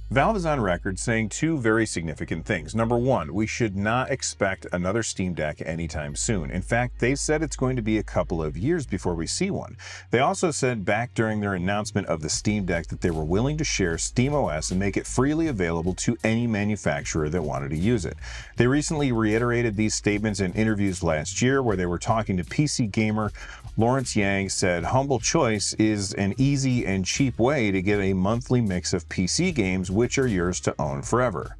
Valve is on record saying two very significant things. Number one, we should not expect another Steam Deck anytime soon. In fact, they said it's going to be a couple of years before we see one. They also said back during their announcement of the Steam Deck that they were willing to share SteamOS and make it freely available to any manufacturer that wanted to use it. They recently reiterated these statements in interviews last year where they were talking to PC Gamer. Lawrence Yang said, "Humble Choice is an easy and cheap way to get a monthly mix of PC games which are yours to own forever."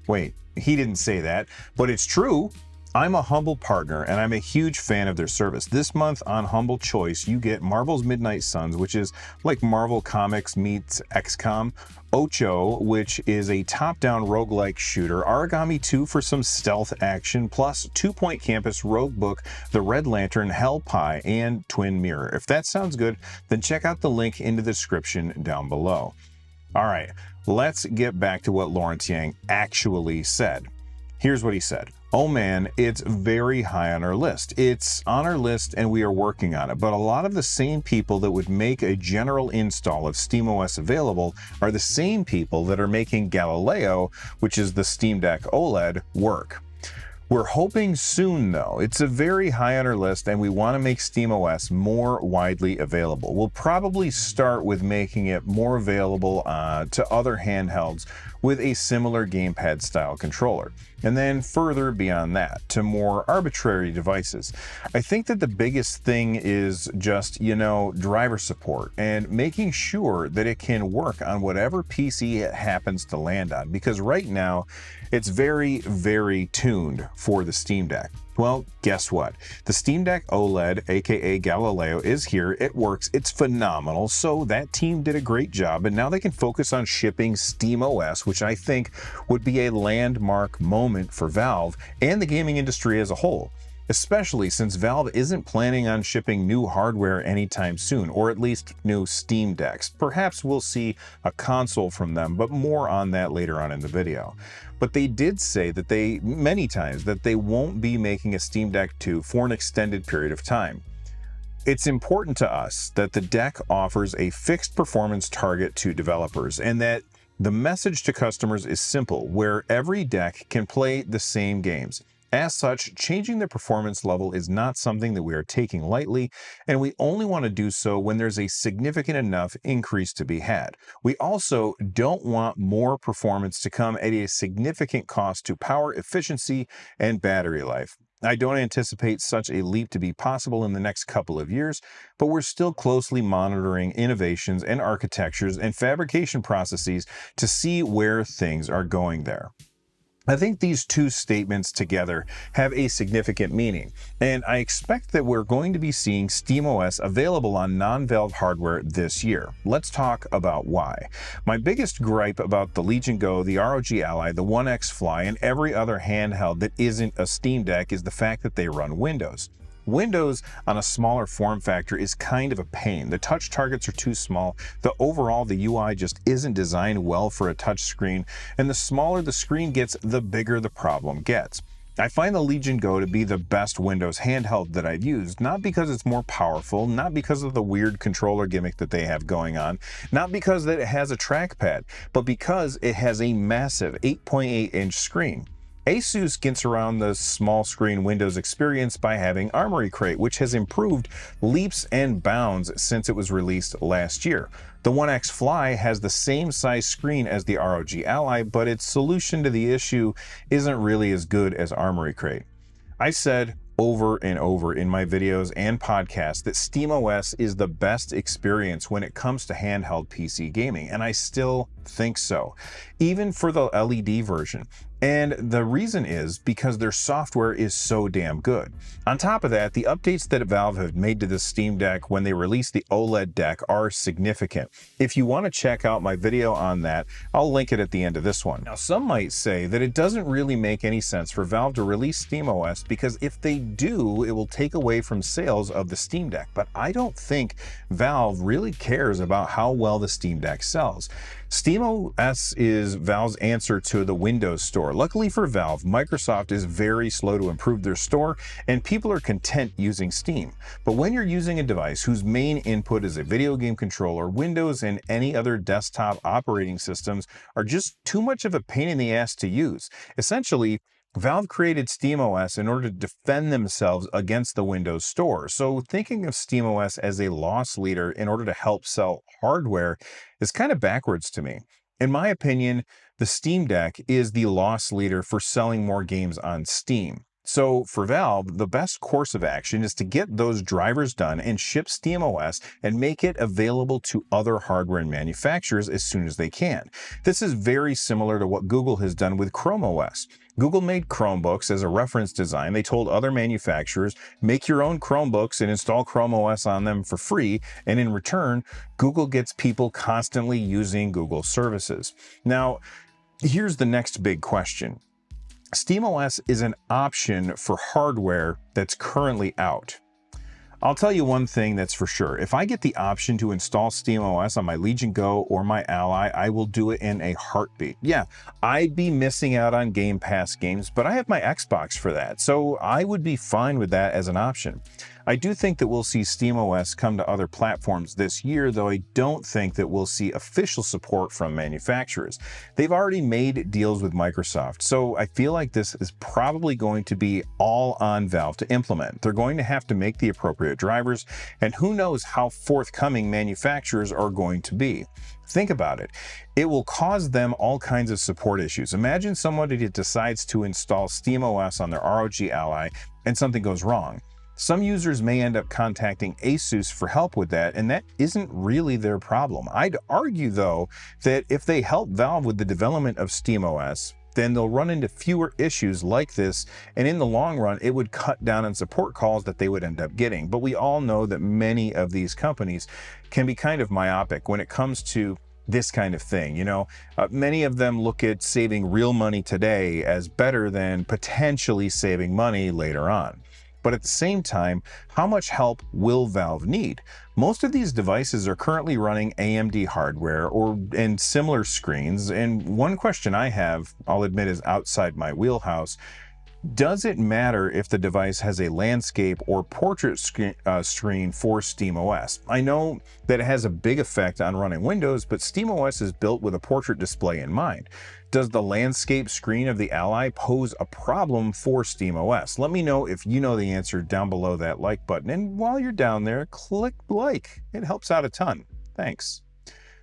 Wait, he didn't say that, but it's true. I'm a Humble partner and I'm a huge fan of their service. This month on Humble Choice, you get Marvel's Midnight Suns, which is like Marvel Comics meets XCOM, Ocho, which is a top-down roguelike shooter, Origami 2 for some stealth action, plus Two Point Campus, Rogue Book, The Red Lantern, Hell Pie, and Twin Mirror. If that sounds good, then check out the link in the description down below. All right, let's get back to what Lawrence Yang actually said. Here's what he said. "Oh man, it's very high on our list. It's on our list and we are working on it, but a lot of the same people that would make a general install of SteamOS available are the same people that are making Galileo, which is the Steam Deck OLED, work. We're hoping soon though. It's a very high on our list and we want to make SteamOS more widely available. We'll probably start with making it more available to other handhelds with a similar gamepad style controller, and then further beyond that to more arbitrary devices. I think that the biggest thing is just, driver support and making sure that it can work on whatever PC it happens to land on, because right now it's very, very tuned for the Steam Deck. Well, guess what? The Steam Deck OLED, aka Galileo, is here. It works. It's phenomenal. So that team did a great job, and now they can focus on shipping SteamOS, which I think would be a landmark moment for Valve and the gaming industry as a whole, especially since Valve isn't planning on shipping new hardware anytime soon, or at least new Steam Decks. Perhaps we'll see a console from them, but more on that later on in the video. But they did say that many times that they won't be making a Steam Deck 2 for an extended period of time. It's important to us that the deck offers a fixed performance target to developers, and that the message to customers is simple, where every deck can play the same games. As such, changing the performance level is not something that we are taking lightly, and we only want to do so when there's a significant enough increase to be had. We also don't want more performance to come at a significant cost to power efficiency and battery life. I don't anticipate such a leap to be possible in the next couple of years, but we're still closely monitoring innovations and architectures and fabrication processes to see where things are going there. I think these two statements together have a significant meaning, and I expect that we're going to be seeing SteamOS available on non-Valve hardware this year. Let's talk about why. My biggest gripe about the Legion Go, the ROG Ally, the One X Fly, and every other handheld that isn't a Steam Deck is the fact that they run Windows. Windows on a smaller form factor is kind of a pain. The touch targets are too small. The UI just isn't designed well for a touch screen, and the smaller the screen gets, the bigger the problem gets. I find the Legion Go to be the best Windows handheld that I've used, not because it's more powerful, not because of the weird controller gimmick that they have going on, not because that it has a trackpad, but because it has a massive 8.8-inch screen. Asus gets around the small screen Windows experience by having Armoury Crate, which has improved leaps and bounds since it was released last year. The One X Fly has the same size screen as the ROG Ally, but its solution to the issue isn't really as good as Armoury Crate. I said over and over in my videos and podcasts that SteamOS is the best experience when it comes to handheld PC gaming, and I still think so, even for the LED version. And the reason is because their software is so damn good. On top of that, the updates that Valve have made to the Steam Deck when they released the OLED deck are significant. If you want to check out my video on that, I'll link it at the end of this one. Now, some might say that it doesn't really make any sense for Valve to release SteamOS because if they do, it will take away from sales of the Steam Deck. But I don't think Valve really cares about how well the Steam Deck sells. SteamOS is Valve's answer to the Windows Store. Luckily for Valve, Microsoft is very slow to improve their store, and people are content using Steam. But when you're using a device whose main input is a video game controller, Windows and any other desktop operating systems are just too much of a pain in the ass to use. Essentially, Valve created SteamOS in order to defend themselves against the Windows Store. So thinking of SteamOS as a loss leader in order to help sell hardware is kind of backwards to me. In my opinion, the Steam Deck is the loss leader for selling more games on Steam. So for Valve, the best course of action is to get those drivers done and ship SteamOS and make it available to other hardware manufacturers as soon as they can. This is very similar to what Google has done with Chrome OS. Google made Chromebooks as a reference design. They told other manufacturers, make your own Chromebooks and install Chrome OS on them for free. And in return, Google gets people constantly using Google services. Now, here's the next big question. SteamOS is an option for hardware that's currently out. I'll tell you one thing that's for sure. If I get the option to install SteamOS on my Legion Go or my Ally, I will do it in a heartbeat. Yeah, I'd be missing out on Game Pass games, but I have my Xbox for that, so I would be fine with that as an option. I do think that we'll see SteamOS come to other platforms this year, though I don't think that we'll see official support from manufacturers. They've already made deals with Microsoft, so I feel like this is probably going to be all on Valve to implement. They're going to have to make the appropriate drivers, and who knows how forthcoming manufacturers are going to be. Think about it. It will cause them all kinds of support issues. Imagine somebody that decides to install SteamOS on their ROG Ally and something goes wrong. Some users may end up contacting ASUS for help with that, and that isn't really their problem. I'd argue, though, that if they help Valve with the development of SteamOS, then they'll run into fewer issues like this, and in the long run, it would cut down on support calls that they would end up getting. But we all know that many of these companies can be kind of myopic when it comes to this kind of thing. Many of them look at saving real money today as better than potentially saving money later on. But at the same time, how much help will Valve need? Most of these devices are currently running AMD hardware and similar screens, and one question I have, I'll admit, is outside my wheelhouse. Does it matter if the device has a landscape or portrait screen for SteamOS? I know that it has a big effect on running Windows, but SteamOS is built with a portrait display in mind. Does the landscape screen of the Ally pose a problem for SteamOS? Let me know if you know the answer down below that like button. And while you're down there, click like. It helps out a ton. Thanks.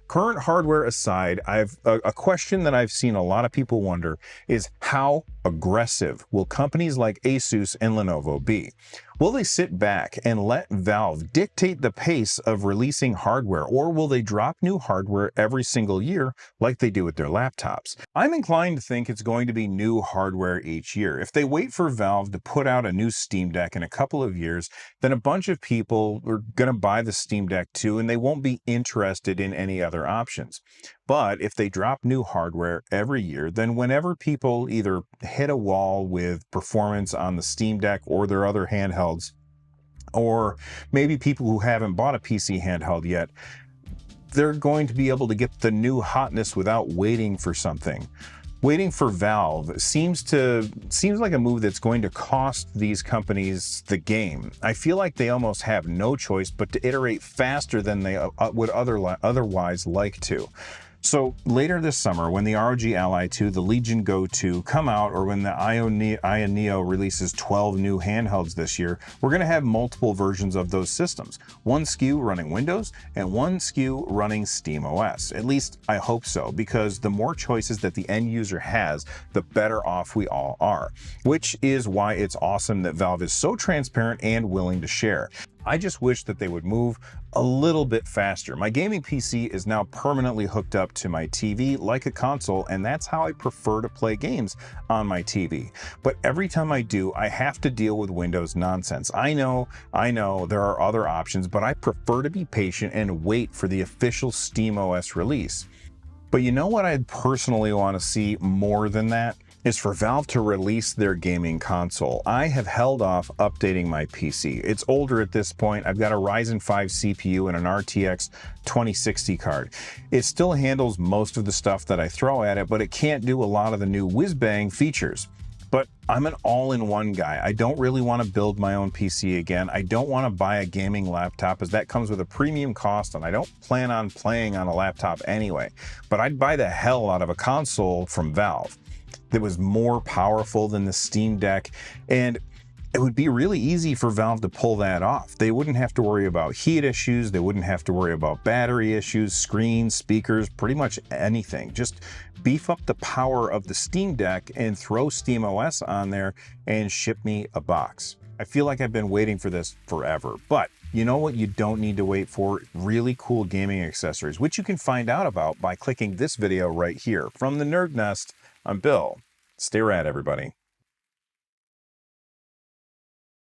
Current hardware aside, a question that I've seen a lot of people wonder is how aggressive will companies like ASUS and Lenovo be? Will they sit back and let Valve dictate the pace of releasing hardware, or will they drop new hardware every single year like they do with their laptops? I'm inclined to think it's going to be new hardware each year. If they wait for Valve to put out a new Steam Deck in a couple of years, then a bunch of people are going to buy the Steam Deck too, and they won't be interested in any other options. But if they drop new hardware every year, then whenever people either hit a wall with performance on the Steam Deck or their other handhelds, or maybe people who haven't bought a PC handheld yet, they're going to be able to get the new hotness without waiting for something. Waiting for Valve seems like a move that's going to cost these companies the game. I feel like they almost have no choice but to iterate faster than they would otherwise like to. So later this summer, when the ROG Ally 2, the Legion Go 2 come out, or when the Ion Neo releases 12 new handhelds this year, we're going to have multiple versions of those systems. One SKU running Windows and one SKU running SteamOS. At least I hope so, because the more choices that the end user has, the better off we all are. Which is why it's awesome that Valve is so transparent and willing to share. I just wish that they would move a little bit faster. My gaming PC is now permanently hooked up to my TV like a console, and that's how I prefer to play games on my TV. But every time I do, I have to deal with Windows nonsense. I know, there are other options, but I prefer to be patient and wait for the official SteamOS release. But you know what I'd personally want to see more than that? is for Valve to release their gaming console. I have held off updating my PC. It's older at this point. I've got a Ryzen 5 CPU and an RTX 2060 card. It still handles most of the stuff that I throw at it, but it can't do a lot of the new whiz-bang features. But I'm an all-in-one guy. I don't really want to build my own PC again. I don't want to buy a gaming laptop, as that comes with a premium cost, and I don't plan on playing on a laptop anyway. But I'd buy the hell out of a console from Valve that was more powerful than the Steam Deck, and it would be really easy for Valve to pull that off. They wouldn't have to worry about heat issues, they wouldn't have to worry about battery issues, screens, speakers, pretty much anything. Just beef up the power of the Steam Deck and throw SteamOS on there and ship me a box. I feel like I've been waiting for this forever, but you know what you don't need to wait for? Really cool gaming accessories, which you can find out about by clicking this video right here. From the NerdNest, I'm Bill. Stay rad, everybody.